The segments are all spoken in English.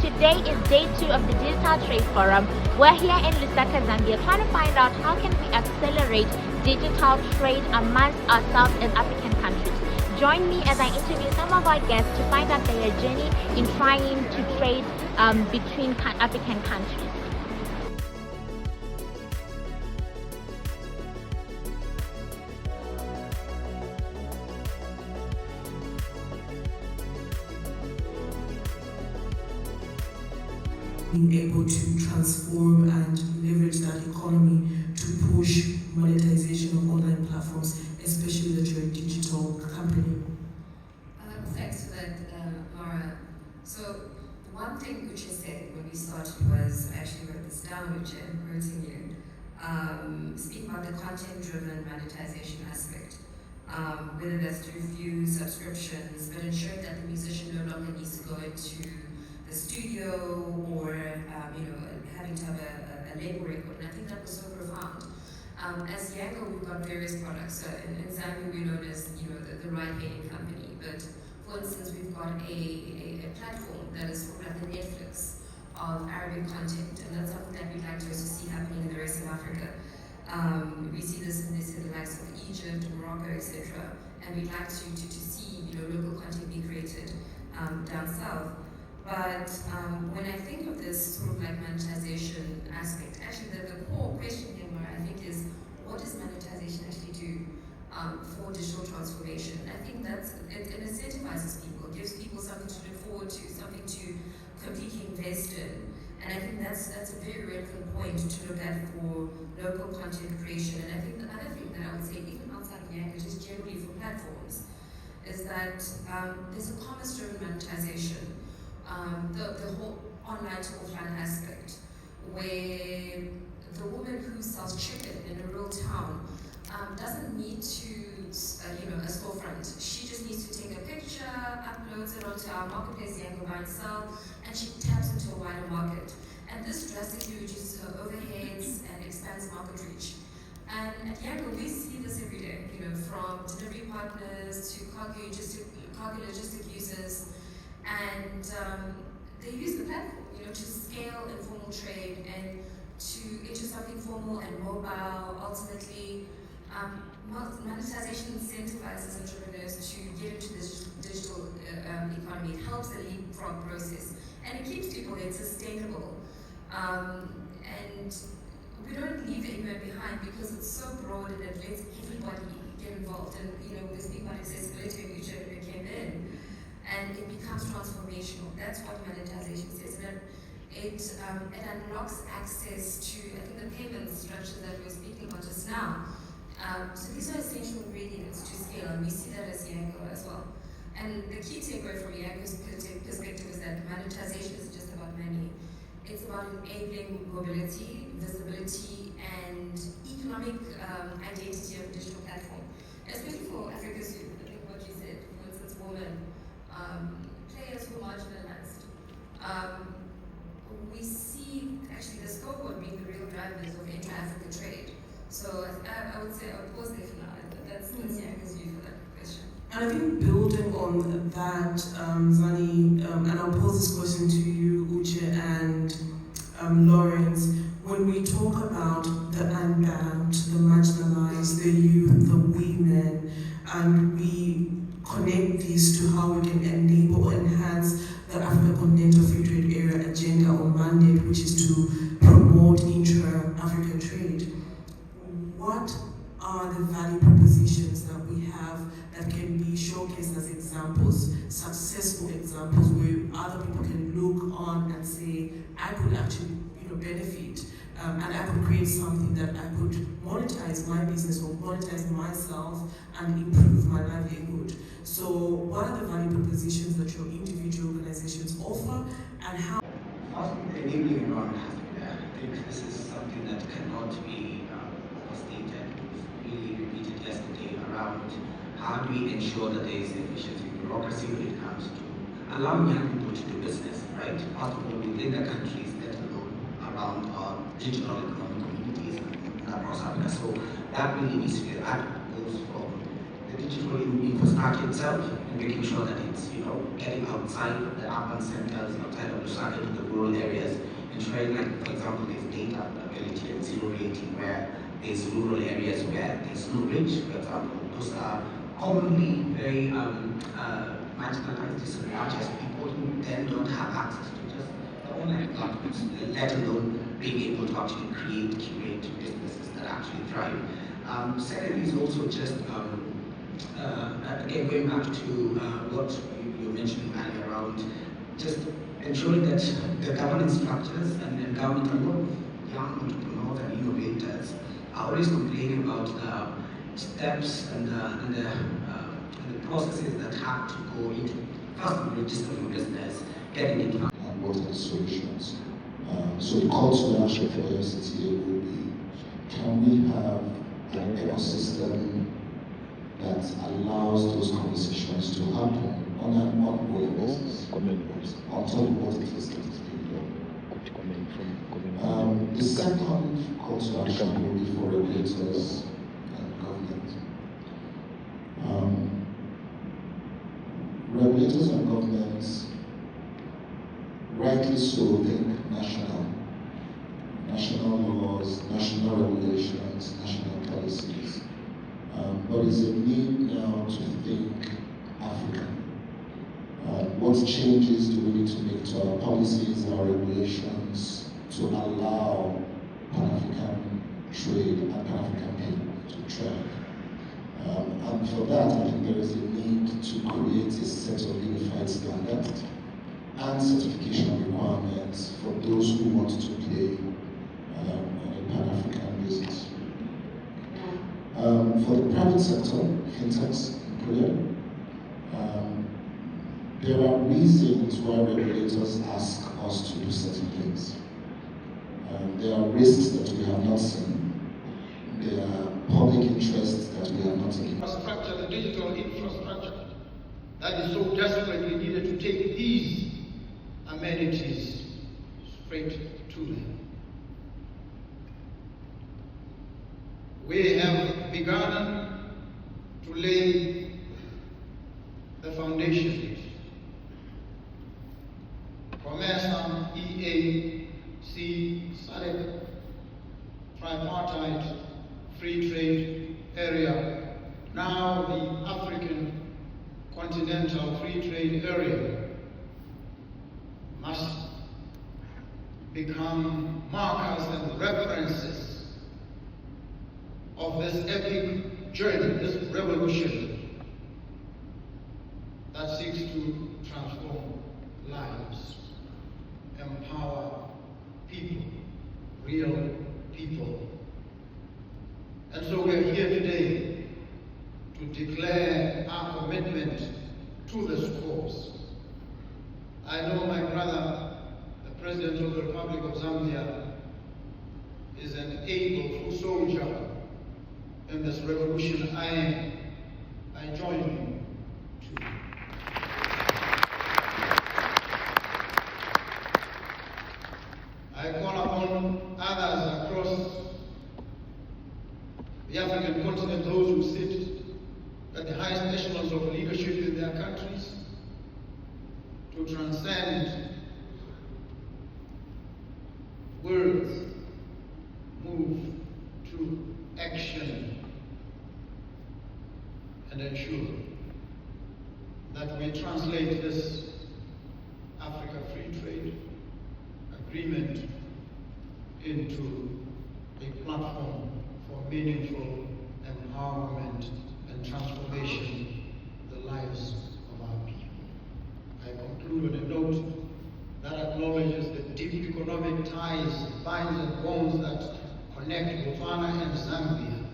Today is day 2 of the Digital Trade Forum. We're here in Lusaka, Zambia, trying to find out how can we accelerate digital trade amongst ourselves as African countries. Join me as I interview some of our guests to find out their journey in trying to trade between African countries. Being able to transform and leverage that economy to push monetization of online platforms, especially that you're a digital company? Thanks for that, Mara. So one thing Uche said when we started was, I actually wrote this down, Uche, quoting you, speaking about the content-driven monetization aspect, whether that's through views, subscriptions, but ensuring that the musician no longer needs to go into the studio or having to have a label record, and I think that was so profound. As Yango, we've got various products. So in Zambia, we're known as the ride-hailing company. But for instance, we've got a platform that is sort of like the Netflix of Arabic content, and that's something that we'd like to also see happening in the rest of Africa. We see this in the likes of Egypt, Morocco, etc. And we'd like to see local content be created down south. But when I think of this sort of like monetization aspect, actually the core question here, Mara, I think is, what does monetization actually do for digital transformation? I think it incentivizes people, gives people something to look forward to, something to completely invest in. And I think that's a very relevant point to look at for local content creation. And I think the other thing that I would say, even outside of Yango, just generally for platforms, is that there's a commerce-driven monetization. The whole online to offline aspect, where the woman who sells chicken in a rural town doesn't need to, a storefront. She just needs to take a picture, uploads it onto our marketplace, Yango Buy and Sell, and she taps into a wider market. And this drastically reduces her overheads and expands market reach. And at Yango, we see this every day, from delivery partners to cargo logistic users. And they use the platform, to scale informal trade and into something formal and mobile. Ultimately, monetization incentivizes entrepreneurs to get into this digital economy. It helps the leapfrog process, and it keeps people sustainable. And we don't leave anyone behind because it's so broad and it lets everybody get involved. And we speak about accessibility when you came in. And it becomes transformational. That's what monetization says. And it unlocks access to, I think, the payment structure that we were speaking about just now. So these are essential ingredients to scale, and we see that as Yango as well. And the key takeaway from Yango's perspective is that monetization isn't just about money. It's about enabling mobility, visibility, and economic identity of a digital platform, especially for Africa's youth. I think what you said, for instance, women. Players who are marginalized. We see actually the scoreboard being the real drivers of intra-African trade. So I would say I'll pause there for now. That's Yango's view for that question. And I think building on that, Zani, and I'll pose this question to you, Uche and Lawrence, when we talk about the unbanked, the marginalized, the youth, the women, and we connect these to how we can enable or enhance the Africa Continental Free Trade Area agenda or mandate, which is to promote intra-African trade. What are the value propositions that we have that can be showcased as examples, successful examples, where other people can look on and say, I could actually benefit and I could create something that I could monetize my business or monetize myself and improve my livelihood. So what are the value propositions that your individual organizations offer, and how? First, the enabling environment has to be there. I think this is something that cannot be overstated. We've really repeated yesterday around how do we ensure that there is efficiency in bureaucracy when it comes to allowing young people to do business, right? First of all, within the countries, let alone around our regional economic communities and across Africa. So that really needs to be that goes from the digital infrastructure itself and making sure that it's, getting outside of the urban centers, outside of Lusaka into the rural areas, ensuring, like, for example, there's data ability and zero rating where there's rural areas where there's no reach, for example. Those are commonly very marginalized, disadvantaged people who then don't have access to just the online platforms, let alone being able to actually create, curate businesses that actually thrive. Secondly is also just, again, going back to what you were mentioning earlier around just ensuring that the governance structures and endowment, a lot of young entrepreneurs and innovators are always complaining about the steps and the processes that have to go into first registering your business, getting it. And what are the solutions? So the call to action for AFCFTADigital will be: can we have an ecosystem that allows those conversations to happen on an ongoing basis, on top of what it is that is being done? The second call to action will be for regulators and government. Regulators and governments, rightly so, think national laws, national regulations, national policies. But it's a need now to think African. What changes do we need to make to our policies, our regulations, to allow Pan-African trade and Pan-African people to thrive? And for that, I think there is a need to create a set of unified standards and certification requirements for those who want to play in a Pan-African business. For the private sector, fintechs included, there are reasons why regulators ask us to do certain things. There are risks that we have not seen. There are public interests that we have not taken. Infrastructure, the digital infrastructure that is so desperately needed to take these amenities straight to them. We have begun to lay the foundations. COMESA, EAC, SADC, tripartite free trade area, now the African continental free trade area, must become markers and references of this epic journey, this revolution that seeks to transform lives, empower people, real people. And so we're here today to declare our commitment to this cause. I know my brother, the President of the Republic of Zambia, is an able soldier in this revolution. I join him too. I call upon others across the African continent, those who sit at the highest echelons of leadership in their countries, to transcend words, move to action, and ensure that we translate this Africa Free Trade Agreement into a platform for meaningful empowerment and transformation of the lives of our people. I conclude on a note that acknowledges the deep economic ties, binds and bonds that connect Botswana and Zambia.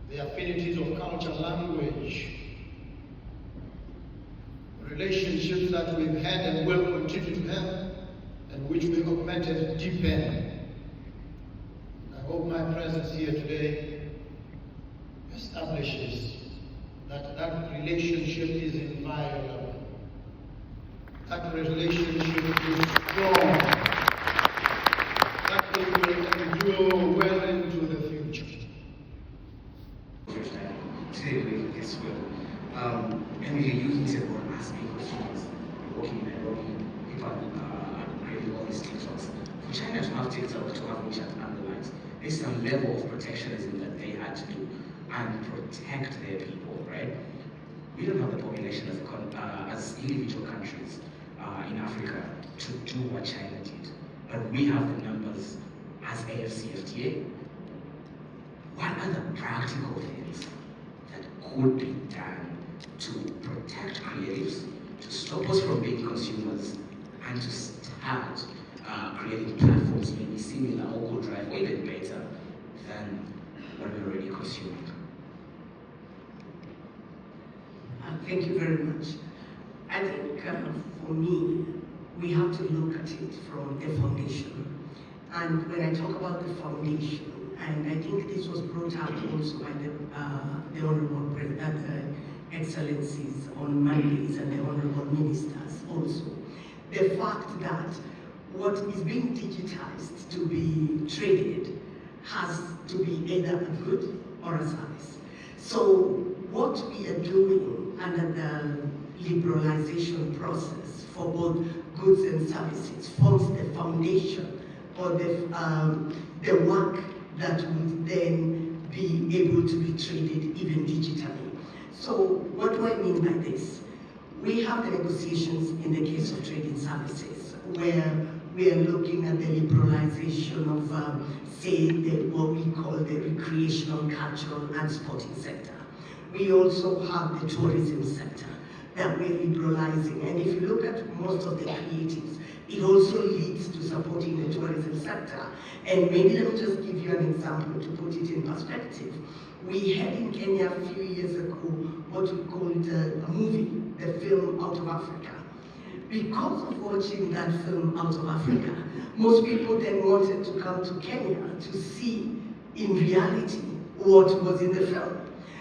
The affinities of culture, language, relationships that we've had and will continue to have, and which we augmented deepen. I hope my presence here today establishes that relationship is inviolable. That relationship is strong. That it will endure well into the future. Today we guess well. Emily, you hinted on asking questions, working in Nairobi, people are creating all these TikToks. For China to have TikTok, to have WeChat underlines, there's some level of protectionism that they had to do and protect their people, right? We don't have the population as individual countries in Africa to do what China did, but we have the numbers as AFCFTA. What are the practical things that could be done to protect creatives, to stop us from being consumers, and to start creating platforms maybe similar or could drive or even better than what we're already consuming? Thank you very much. I think for me, we have to look at it from the foundation. And when I talk about the foundation, and I think this was brought up also by the Honorable Excellencies on Mondays and the Honorable Ministers also, the fact that what is being digitized to be traded has to be either a good or a service. So what we are doing under the liberalization process for both goods and services forms the foundation or the work that would then be able to be traded even digitally. So what do I mean by this? We have the negotiations in the case of trading services where we are looking at the liberalization of say what we call the recreational, cultural and sporting sector. We also have the tourism sector that we're liberalizing. And if you look at most of the creatives, it also leads to supporting the tourism sector. And maybe let me just give you an example to put it in perspective. We had in Kenya a few years ago what we called a movie, the film Out of Africa. Because of watching that film Out of Africa, most people then wanted to come to Kenya to see in reality what was in the film.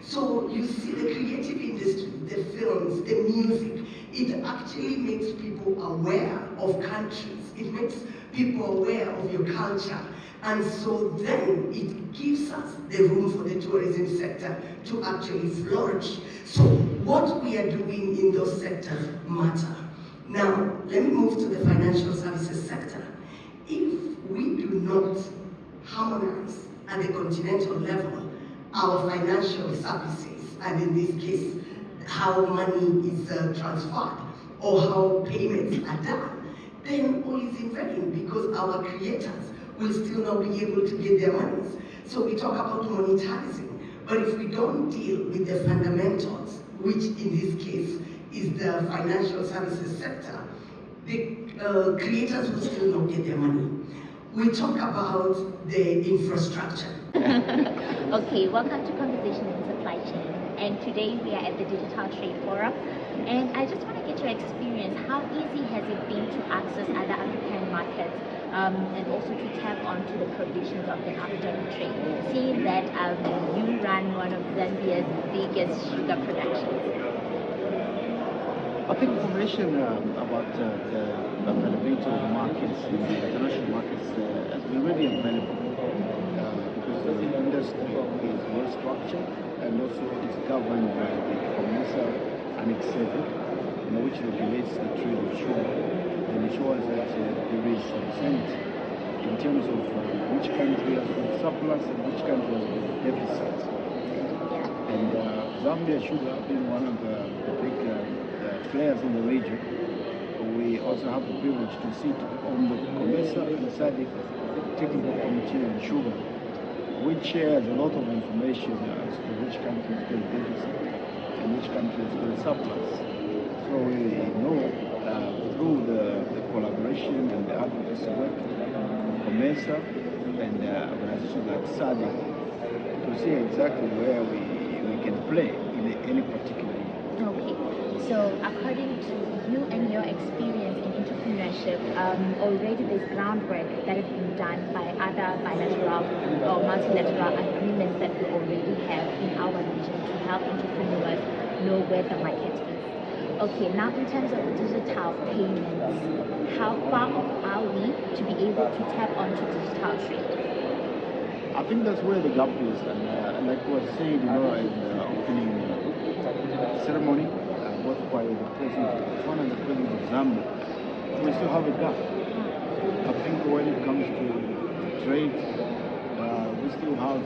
So you see the creative industry, the films, the music, it actually makes people aware of countries. It makes people aware of your culture. And so then it gives us the room for the tourism sector to actually flourish. So what we are doing in those sectors matter. Now, let me move to the financial services sector. If we do not harmonize at the continental level our financial services, and in this case, how money is transferred or how payments are done, then all is in vain because our creators will still not be able to get their monies. So we talk about monetizing, but if we don't deal with the fundamentals, which in this case is the financial services sector, the creators will still not get their money. We talk about the infrastructure. Okay, welcome to Conversation in Supply Chain. And today we are at the Digital Trade Forum. And I just want to get your experience. How easy has it been to access other African markets and also to tap onto the provisions of the African trade? Seeing that you run one of Zambia's biggest sugar productions. I think information about the availability of markets in the international markets has been really available because the industry is well structured and also is governed by the COMESA Annex 7, which regulates the trade of sugar and ensures that there is consent in terms of which country has got surplus and which country has got deficit. And Zambia should have been one of the big players in the region. We also have the privilege to sit on the COMESA and SADC Technical Committee on Sugar, which shares a lot of information as to which countries get deficit and which countries get surplus. So we know through the collaboration Association and the advocacy work, COMESA, and organizations like SADC to see exactly where we can play in any particular year. Okay, so according to you and your experience in entrepreneurship, already there's groundwork that has been done by other bilateral or multilateral agreements that we already have in our region to help entrepreneurs know where the market is. Okay, now in terms of digital payments, how far off are we to be able to tap onto digital trade? I think that's where the gap is, and like was said, in the opening ceremony, both by the President of Botswana and the President of Zambia, we still have a gap. I think when it comes to trade, we still have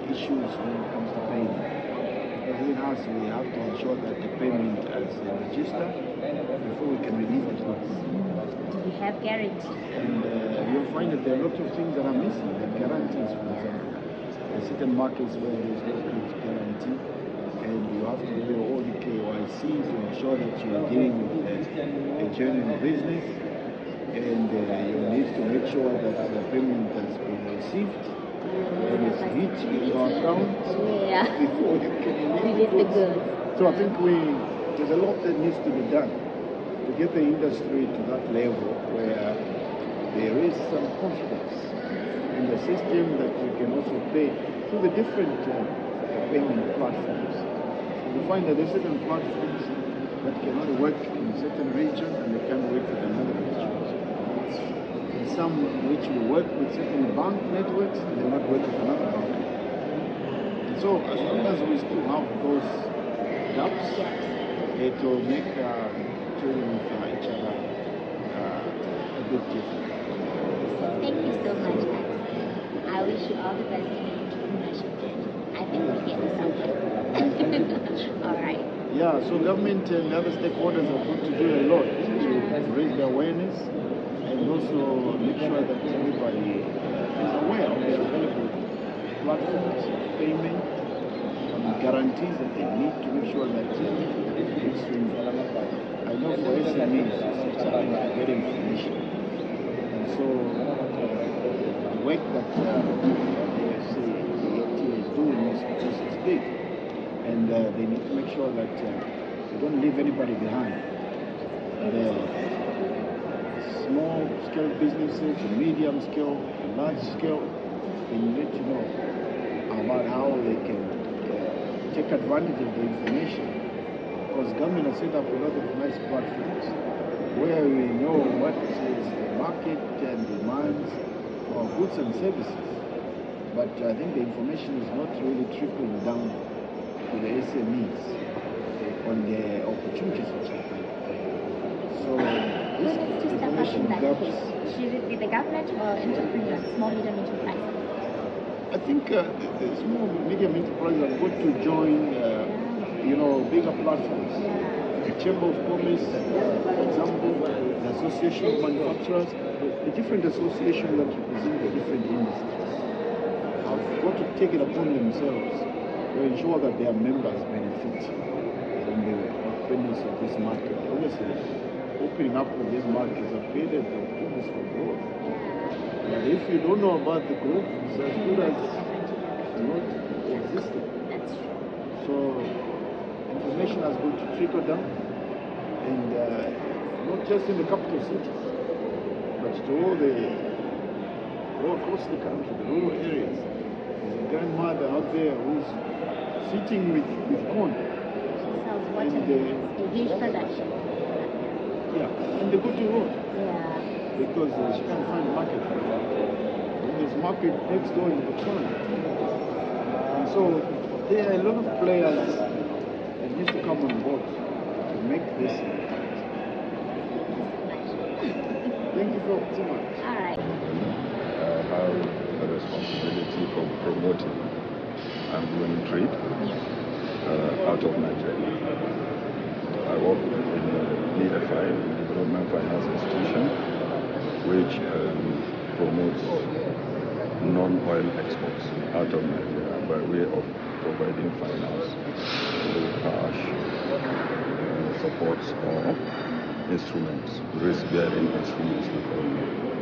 issues when it comes to payment. Because in us, we have to ensure that the payment is registered before we can release the funds. Do we have guarantees? And you'll find that there are lots of things that are missing, like guarantees, for example. There are certain markets where there's no good guarantee, and you have to do all the KYC to ensure that you're dealing with a genuine business, and you need to make sure that the payment has been received and it's hit your account before you can release the goods. So I think there's a lot that needs to be done to get the industry to that level where there is some confidence in the system that we can also pay through the different payment platforms. We find that there are certain platforms that can only work in a certain region and they can't work with another region. And some which will work with certain bank networks and they will not work with another bank. And so as long as we still have those gaps, it will make trading with each other a bit different. Thank you so much, guys. I wish you all the best in your entrepreneurship journey. I think we'll get something. All right. Yeah, so government and other stakeholders are going to do a lot to raise the awareness and also make sure that everybody is aware of the available platforms, payment, guarantees that they need to make sure that it's swing. I know for SMEs, it's a challenge to get information. And so the work that the AFCFTADigital is doing is because it's big. And they need to make sure that they don't leave anybody behind. The small scale businesses, the medium scale, the large scale, they need to know about how they can take advantage of the information. Because government has set up a lot of nice platforms where we know what is the market and demands for goods and services. But I think the information is not really trickling down to the SMEs on the opportunities which are there. So this information gaps. Should it be the government or entrepreneurs, small medium enterprises? I think the small medium enterprises are going to join bigger platforms. The Chamber of Commerce, for example, the Association of Manufacturers, the different associations that represent the different industries have got to take it upon themselves to ensure that their members benefit from the openness of this market. Obviously, opening up of these markets have created opportunities for growth. But if you don't know about the growth, it's as good as not existing. So information has got to trickle down, and not just in the capital cities, but to all across the country, the rural areas. There's a grandmother out there who's sitting with corn. And a huge production. Yeah, and they go to road. Yeah. Because she can't find market for it. And there's market next door in Botswana. And so there are a lot of players that need to come on board to make this. Thank you so much. All right. I have a responsibility for promoting and doing trade out of Nigeria. I work in NIDFI, Development Finance Institution, which promotes non-oil exports out of Nigeria by way of providing finance through cash, supports or instruments, risk-bearing instruments, we call them.